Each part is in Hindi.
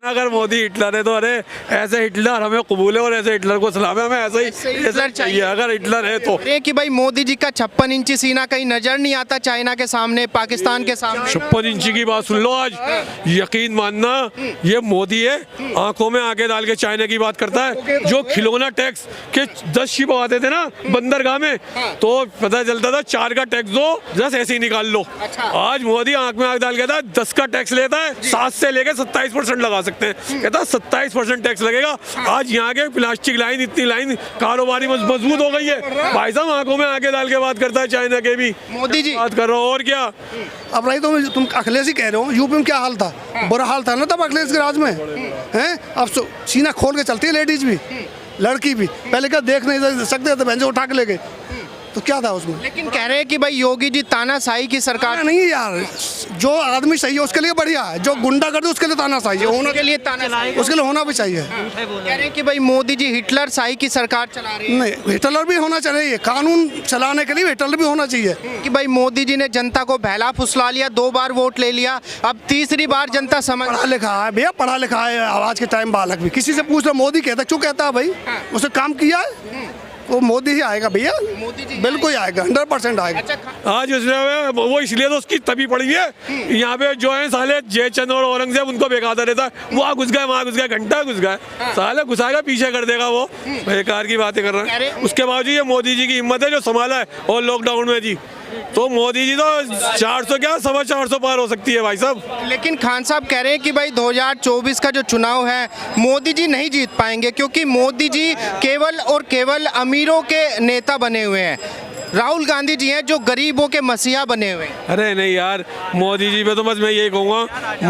अगर मोदी हिटलर है तो अरे ऐसे हिटलर हमें कबूल है और ऐसे हिटलर को सलाम है, हमें ऐसा ही चाहिए अगर हिटलर है तो। अरे कि भाई मोदी जी का 56 इंची सीना कहीं नजर नहीं आता चाइना के सामने, पाकिस्तान के सामने। 56 इंची की बात सुन लो आज, यकीन मानना ये मोदी है आंखों में आंखें डाल के चाइना की बात करता है। जो खिलौना टैक्स के 10 शिप आते थे ना बंदरगाह में, तो पता चलता था 4 का टैक्स दो 10 ऐसे ही निकाल लो। आज मोदी आंख में आंख डाल के था 10 का टैक्स लेता है, 7 से लेके 27% लगा सकते हैं, कहता 27% टैक्स लगेगा। आज यहाँ के प्लास्टिक लाइन, इतनी लाइन कारोबारी मजबूत हो गई है। भाई साहब आंखों में आंखें डाल के बात करता है चाइना के भी। मोदी जी बात कर रहा हूँ और क्या। अब रही तो तुम अखिलेश ही कह रहे हो, यूपी में क्या हाल था, बुरा हाल था ना तब अखिलेश के राज में हैं। अब सीना खोल के चलती है लेडीज भी, लड़की भी। पहले क्या देख नहीं सकते थे, बहन से उठा के ले गए, तो क्या था उसमें। लेकिन कह रहे हैं कि भाई योगी जी तानाशाही की सरकार नहीं यार, जो आदमी सही है उसके लिए बढ़िया है, जो गुंडा कर दे उसके लिए तानाशाही है, होना के लिए तानाशाही, उसके लिए होना भी चाहिए। कह रहे हैं कि भाई मोदी जी हिटलर शाही की सरकार चला रही है। नहीं, हिटलर भी होना चाहिए, कानून चलाने के लिए हिटलर भी होना चाहिए। कि भाई मोदी जी ने जनता को बहला फुसला लिया, 2 बार वोट ले लिया, अब तीसरी बार जनता समझ। पढ़ा लिखा है भैया, पढ़ा लिखा है आज के टाइम बालक भी। किसी से पूछ लो मोदी कहता क्यों कहता है भाई, उसने काम किया है, वो मोदी ही आएगा भैया, बिल्कुल आएगा, 100% आएगा। आज उसने वो इसलिए तो उसकी तभी पड़ी है, यहाँ पे जो है साले जयचंद और औरंगजेब उनको बेकाता रहता है, वहाँ घुस गए वहाँ घुस गए, घंटा घुस गए, साले घुसाएगा पीछे कर देगा वो, बेकार की बातें कर रहा है। उसके बावजूद ये मोदी जी की हिम्मत है जो संभाला है, और लॉकडाउन में जी तो मोदी जी तो 400 क्या 450 पार हो सकती है भाई साहब। लेकिन खान साहब कह रहे हैं कि भाई 2024 का जो चुनाव है मोदी जी नहीं जीत पाएंगे, क्योंकि मोदी जी केवल और केवल अमीरों के नेता बने हुए हैं, राहुल गांधी जी हैं जो गरीबों के मसीहा बने हुए हैं। अरे नहीं यार, मोदी जी पे तो बस मैं यही कहूँगा,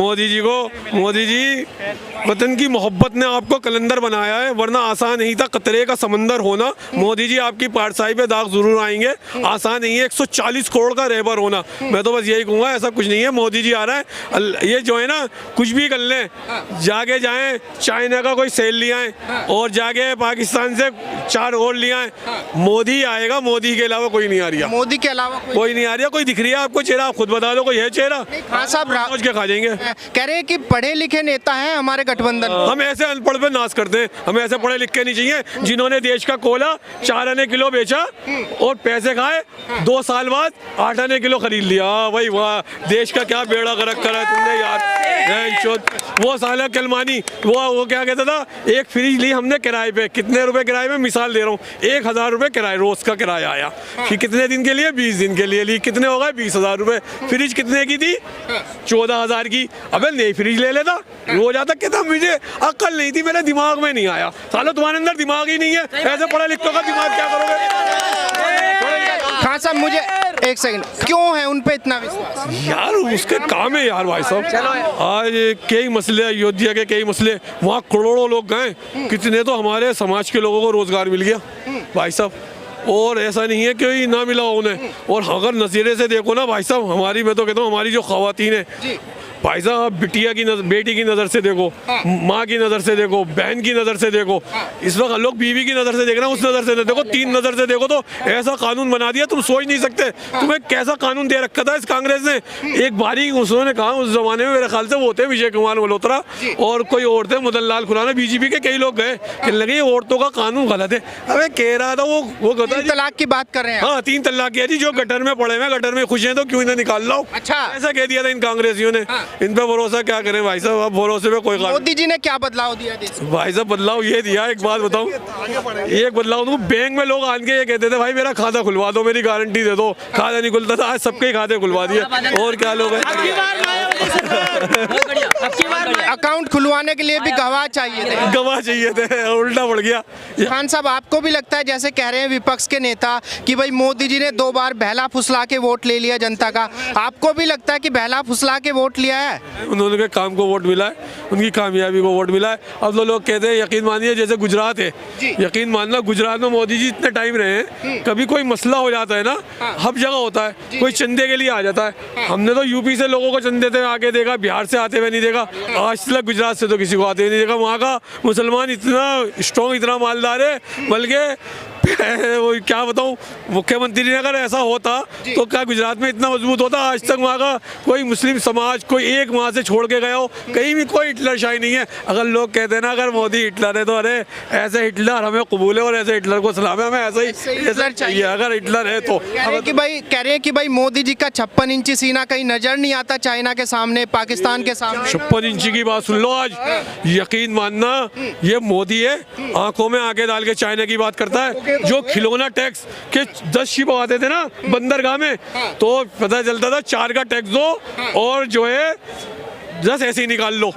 मोदी जी वतन की मोहब्बत ने आपको कलंदर बनाया है, वरना आसान नहीं था कतरे का समंदर होना। मोदी जी आपकी पाठशाही पे दाग जरूर आएंगे, आसान नहीं है 140 करोड़ का रहबर होना। मैं तो बस यही कहूँगा, ऐसा कुछ नहीं है, मोदी जी आ रहा है, ये जो है ना कुछ भी कर लें, जाके जाएं चाइना का कोई सेल ले आएं और जाके पाकिस्तान से 4 और ले आएं, मोदी आएगा, मोदी के अलावा कोई नहीं आ रहा। मोदी के अलावा कोई नहीं आ रहा। कोई दिख रही है आपको चेहरा, आप खुद बता दो कोई है चेहरा। हाँ साहब, सोच के खा जाएंगे। कह रहे हैं कि पढ़े लिखे नेता हैं हमारे गठबंधन। हम ऐसे अनपढ़ पे नाश करते हैं, हमें ऐसे पढ़े लिखे नहीं चाहिए जिन्होंने देश का कोयला 4 आने किलो बेचा और पैसे खाए, 2 साल बाद 8 आने किलो खरीद लिया। भाई वाह, देश का क्या बेड़ा गर्क करा है तुमने यार। वो साला कलमानी वो क्या कहता था, एक फ्रिज ली हमने किराए पे, कितने रुपए किराए में, मिसाल दे रहा हूँ, 1000 रुपए किराए, रोज का किराया आया। कि कितने दिन के लिए, 20 दिन के लिए ली, कितने हो गए 20,000 रुपए। फ्रिज कितने की थी, 14,000 की। अबे नई फ्रिज ले लेता, रोज आता। कहता मुझे अक्ल नहीं थी, मेरे दिमाग में नहीं आया। साला तुम्हारे अंदर दिमाग ही नहीं है, ऐसे पढ़े लिखों का दिमाग क्या करोगे। खान साहब मुझे एक सेकंड, क्यों है उन पे इतना विश्वास यार, उसके काम है यार भाई साहब। आज कई मसले, अयोध्या के कई मसले, वहाँ करोड़ों लोग गए, कितने तो हमारे समाज के लोगों को रोजगार मिल गया भाई साहब, और ऐसा नहीं है कि ना मिला उन्हें। और अगर नज़रिए से देखो ना भाई साहब, हमारी, मैं तो कहता हूँ हमारी जो ख़वातीन है भाई साहब, बिटिया की बेटी की नज़र से देखो, माँ की नज़र से देखो, बहन की नज़र से देखो, इस वक्त लोग बीवी की नज़र से देख रहे हैं, उस नज़र से देखो, 3 नज़र से देखो। तो ऐसा कानून बना दिया, तुम सोच नहीं सकते। तुम्हें कैसा कानून दे रखा था इस कांग्रेस ने। एक बारी उन्होंने कहा, उस जमाने में मेरे ख्याल से वो थे विजय कुमार मल्होत्रा और कोई और थे, मदन लाल खुराना, बीजेपी के कई लोग गए, कहने लगे औरतों का कानून गलत है। अबे कह रहा था वो 3 तलाक की बात कर रहे हैं। हाँ, 3 तलाक किया जी, जो गटर में पड़े हुए, गटर में खुश हैं तो क्यों इन्हें निकाल लो। अच्छा, ऐसा कह दिया था इन कांग्रेसियों ने। इन पे भरोसा क्या करें भाई साहब, अब भरोसे पे कोई। मोदी जी ने क्या बदलाव दिया देश में? भाई साहब बदलाव ये दिया, एक बात बताऊं, एक बदलाव दूं, बैंक में लोग आके ये कहते थे भाई मेरा खाता खुलवा दो, मेरी गारंटी दे दो, खाता नहीं खुलता था, आज सबके खाते खुलवा दिए। और क्या लोग हैं, अकाउंट खुलवाने के लिए भी गवाह चाहिए थे, उल्टा पड़ गया। खान साहब, आपको भी लगता है जैसे कह रहे हैं विपक्ष के नेता कि भाई मोदी जी ने 2 बार बहला फुसला के वोट ले लिया जनता का, आपको भी लगता है कि बहला फुसला के वोट लिया है? उन्होंने काम को वोट मिला है, उनकी कामयाबी को वोट मिला है। अब तो लोग कहते हैं, यकीन मानिए जैसे गुजरात है, यकीन मानना गुजरात में मोदी जी इतने टाइम रहे हैं, कभी कोई मसला हो जाता है ना, हर जगह होता है, कोई चंदे के लिए आ जाता है। हमने तो यूपी से लोगों को चंदे थे आके देखा, बिहार से आते हुए नहीं नहीं देगा। आज तक गुजरात से तो किसी को आते ही नहीं देगा। वहाँ का मुसलमान इतना स्ट्रॉन्ग, इतना मालदार है, बल्कि वो क्या बताऊँ, मुख्यमंत्री ने अगर ऐसा होता तो क्या गुजरात में इतना मजबूत होता। आज तक वहाँ का कोई मुस्लिम समाज कोई एक वहाँ से छोड़ के गया हो, कहीं भी कोई हिटलर शाही नहीं है। अगर लोग कहते हैं ना अगर मोदी हिटलर है तो अरे ऐसे हिटलर हमें कबूल है और ऐसे हिटलर को सलाम है, हमें ऐसा ही हिटलर चाहिए अगर हिटलर है तो। कह रहे हैं कि भाई मोदी जी का 56 इंची सीना कहीं नजर नहीं आता चाइना के सामने, पाकिस्तान के सामने। 56 इंची की बात सुन लो, आज यकीन मानना ये मोदी है, आंखों में आंखें डाल के चाइना की बात करता है। जो खिलौना टैक्स के 10 शिप आते थे ना बंदरगाह में, तो पता चलता था 4 का टैक्स दो और जो है 10 ऐसे ही निकाल लो।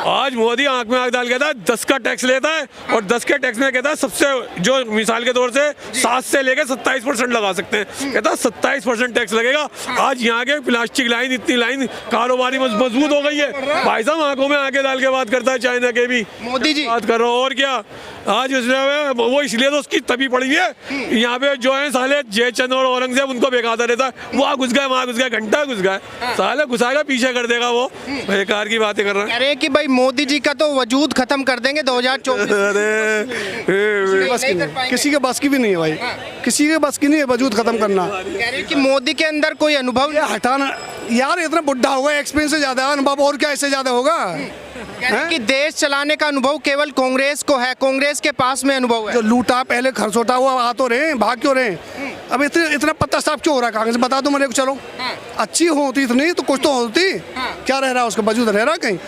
आज मोदी आंख में आंख डाल कहता है 10 का टैक्स लेता है और 10 के टैक्स में कहता है सबसे जो मिसाल के तौर से 7 से लेकर 27% लगा सकते हैं, कहता है 27% टैक्स लगेगा। आज यहाँ के प्लास्टिक लाइन, इतनी लाइन कारोबारी मजबूत हो गई है। भाई साहब आंखों में आंखें डाल के बात करता है चाइना के भी, मोदी जी बात कर रहा हूँ। और क्या आज उसने वो इसलिए तो उसकी तभी पड़ी है। यहाँ पे जो है साले जयचंद और औरंगजेब उनको बेकाता रहता है, वहाँ घुस गए वहाँ घुस गए, घंटा घुस गए, साले घुसाएगा पीछे कर देगा वो। बेकार की बातें कर रहे हैं। कह रहे हैं कि भाई मोदी जी का तो वजूद खत्म कर देंगे 2024। किसी के बस की भी नहीं है भाई, किसी के बस की नहीं है वजूद खत्म करना। कह रहे हैं कि मोदी के अंदर कोई अनुभव नहीं। हटाना यार, इतना बुढ़ा होगा, एक्सपीरियंस से ज्यादा अनुभव और क्या इससे ज्यादा होगा। कह रहे हैं कि देश चलाने का अनुभव केवल कांग्रेस को है, कांग्रेस के पास में अनुभव है। जो लूटा पहले खरसोटा हुआ आ तो रहे, भाग क्यों रहे। अब इतना पत्ता साफ क्यों हो रहा है कांग्रेस, बता दो मेरे को। चलो अच्छी होती इतनी तो कुछ तो होती, क्या रह रहा है उसका वजूद रह रहा कहीं।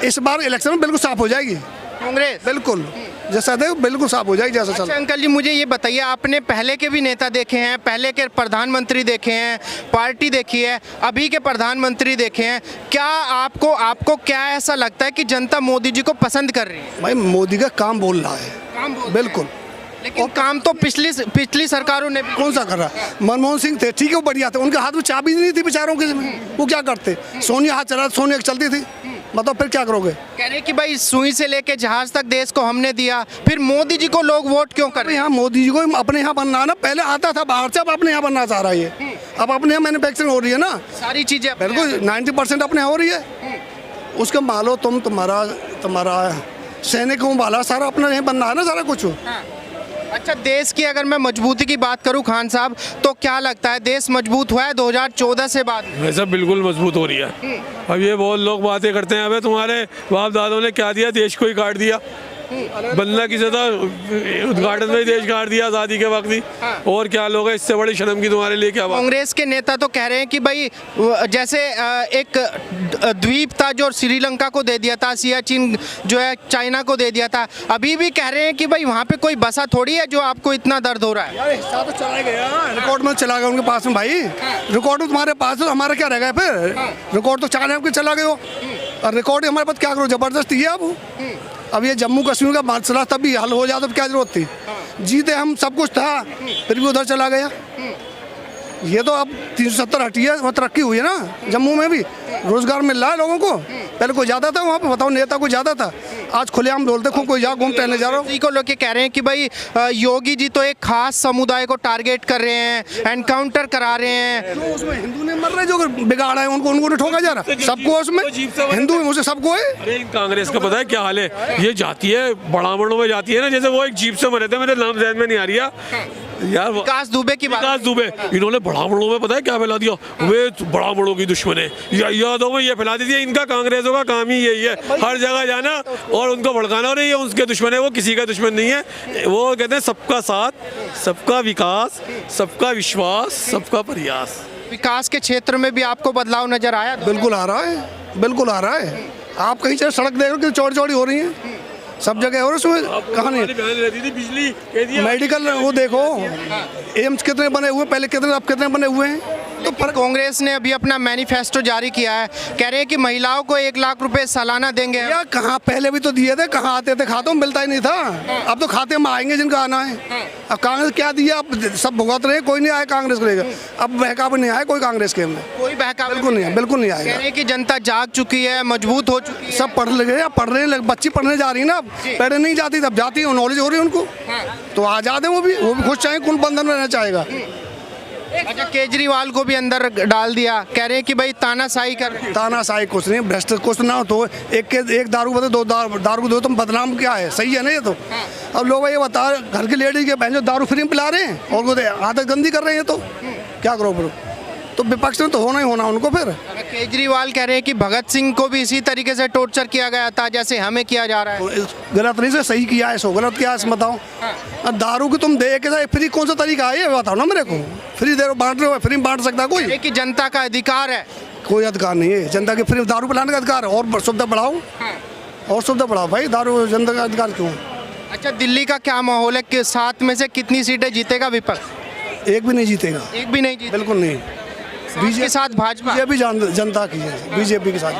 इस बार इलेक्शन में बिल्कुल साफ हो जाएगी कांग्रेस, बिल्कुल जैसा थे बिल्कुल साफ हो जाएगी जैसा चल। अच्छा अंकल जी मुझे ये बताइए, आपने पहले के भी नेता देखे हैं, पहले के प्रधानमंत्री देखे हैं, पार्टी देखी है, अभी के प्रधानमंत्री देखे हैं, क्या आपको क्या ऐसा लगता है कि जनता मोदी जी को पसंद कर रही है? भाई मोदी का काम बोल रहा है, काम बोल बिल्कुल। लेकिन काम तो पिछली सरकारों ने भी कौन सा कर रहा है। मनमोहन सिंह थे, ठीक है वो बढ़िया थे, उनके हाथ में चाबी नहीं थी बेचारों के, वो क्या करते। सोनिया हाथ चला, सोनिया चलती थी, बताओ फिर क्या करोगे। कह रहे कि भाई सुई से लेके जहाज तक देश को हमने दिया, फिर मोदी जी को लोग वोट क्यों कर रहे हैं? यहाँ मोदी जी को अपने यहाँ बनना ना, पहले आता था बाहर से, अब अपने यहाँ बनना चाह रहा है ये। अब अपने यहाँ मैन्युफैक्चरिंग हो रही है ना, सारी चीजें बिल्कुल 90% अपने यहाँ हो रही है। उसके मालो तुम्हारा सैनिक वाला सारा अपना यहाँ बनना है ना सारा कुछ। अच्छा देश की अगर मैं मजबूती की बात करूं खान साहब, तो क्या लगता है देश मजबूत हुआ है 2014 से बाद? वैसा बिल्कुल मजबूत हो रही है। अब ये बहुत लोग बातें करते हैं, अबे तुम्हारे बाप दादों ने क्या दिया, देश को ही काट दिया। बनना किसे था, उद्घाटन में देश काट दिया आज़ादी के वक्त ही। और क्या लोग हैं, इससे बड़ी शर्म की तुम्हारे लिए क्या बात। कांग्रेस के नेता तो कह रहे हैं कि भाई जैसे एक द्वीप था जो श्रीलंका को दे दिया था, सियाचिन जो है चाइना को दे दिया था, अभी भी कह रहे हैं कि भाई वहाँ पे कोई बसा थोड़ी है जो आपको इतना दर्द हो रहा है। यार हिस्सा तो चला गया, रिकॉर्ड में चला गया उनके पास में भाई। रिकॉर्ड तो तुम्हारे पास है, हमारा क्या रह गया फिर। रिकॉर्ड तो चाइना के चला गए हो, और रिकॉर्ड हमारे पास क्या करो, जबरदस्ती है। अब ये जम्मू कश्मीर का मसला तब भी हल हो जाता तो क्या जरूरत थी। जीते हम, सब कुछ था, फिर भी उधर चला गया। ये तो अब 370 हटी है, वहाँ तरक्की हुई है ना, जम्मू में भी रोजगार मिल रहा है लोगों को। पहले कोई ज़्यादा था वहाँ पे, बताओ नेता कोई ज़्यादा था, आज खुलेआम बोलते खूब कोई जा घूम टहलने जा रहा हूँ। को लोग कह रहे हैं कि भाई योगी जी तो एक खास समुदाय को टारगेट कर रहे हैं, एनकाउंटर करा रहे हैं। जो उसमें हिंदू ने मर रहे, जो बिगाड़ा है उनको नहीं ठोका जा रहा, सबको उसमें हिंदू मुझे सबको है। अरे कांग्रेस का पता है क्या हाल है, ये जाती है बड़ामड़ों में जाती है ना, जैसे वो एक जीप से मरे थे, मेरे नाम ज़हन में नहीं आ रही यार, विकास दुबे की बात। विकास दुबे, इन्होंने बड़ामड़ों में पता है क्या फैला दिया, वे बड़ामड़ों की दुश्मन है, यादों में ये फैला दी। इनका कांग्रेसों का काम ही यही है, हर जगह जाना और उनको भड़काना, और ये उसके दुश्मन है, वो किसी का दुश्मन नहीं है। वो कहते हैं सबका साथ, सबका विकास, सबका विश्वास, सबका प्रयास। विकास के क्षेत्र में भी आपको बदलाव नजर आया? बिल्कुल आ रहा है, बिल्कुल आ रहा है। आप कहीं चले सड़क देख रहे हो चौड़ी चौड़ी हो रही है, सब जगह और उसमें कहाँ नहीं। बिजली मेडिकल वो देखो, एम्स कितने बने हुए पहले, कितने अब कितने बने हुए हैं। तो पर कांग्रेस ने अभी अपना मैनिफेस्टो जारी किया है, कह रहे हैं कि महिलाओं को 1 लाख रुपए सालाना देंगे। यार कहाँ पहले भी तो दिए थे, कहाँ आते थे, खातों में मिलता ही नहीं था। अब तो खाते में आएंगे जिनका आना है। अब कांग्रेस क्या दिया, अब सब भुगत रहे, कोई नहीं आया कांग्रेस को लेकर। अब बहकाव नहीं आया कोई कांग्रेस के अंदर, कोई बहकाव बिल्कुल नहीं है, बिल्कुल नहीं आएगा। कह रहे हैं कि जनता जाग चुकी है, मजबूत हो चुकी है। सब पढ़ लगे, पढ़ रहे हैं, बच्ची पढ़ने जा रही है ना, पहले नहीं जाती, तब जाती है, नॉलेज हो रही है उनको, तो आजाद है वो भी खुश चाहे, कौन बंधन में रहना चाहेगा। अच्छा, केजरीवाल को भी अंदर डाल दिया, कह रहे हैं कि भाई तानाशाही कर रहे हैं। तानाशाही कुछ नहीं, भ्रष्ट कुछ ना हो तो एक दारू बदले दो दारू दो, तुम बदनाम क्या है? सही है ना ये तो। अब लोग ये बता, घर की लेडीज के बहन जो दारू फ्री में पिला रहे हैं और वो आदत गंदी कर रहे हैं, तो क्या करो फिर? तो विपक्ष में तो होना ही होना उनको फिर। केजरीवाल कह रहे हैं कि भगत सिंह को भी इसी तरीके से टॉर्चर किया गया था जैसे हमें किया जा रहा है। गलत नहीं से सही किया है, सो गलत किया है बताओ। अब दारू की तुम दे के फ्री कौन सा तरीका है ये बताओ ना मेरे को। फ्री दे रहे हो, बांट रहे हो, फ्री में बांट सकता कोई? ये कि जनता का अधिकार है। कोई अधिकार नहीं है जनता के फ्री दारू पिलाने का अधिकार है। और सुविधा बढ़ाओ, और सुविधा बढ़ाओ भाई, दारू जनता का अधिकार क्यों? अच्छा, दिल्ली का क्या माहौल है कि 7 में से कितनी सीटें जीतेगा विपक्ष? एक भी नहीं जीतेगा, एक भी नहीं जीतेगा। बिल्कुल नहीं। बीजेपी के साथ भाजपा बीजेपी जनता की है, बीजेपी के साथ।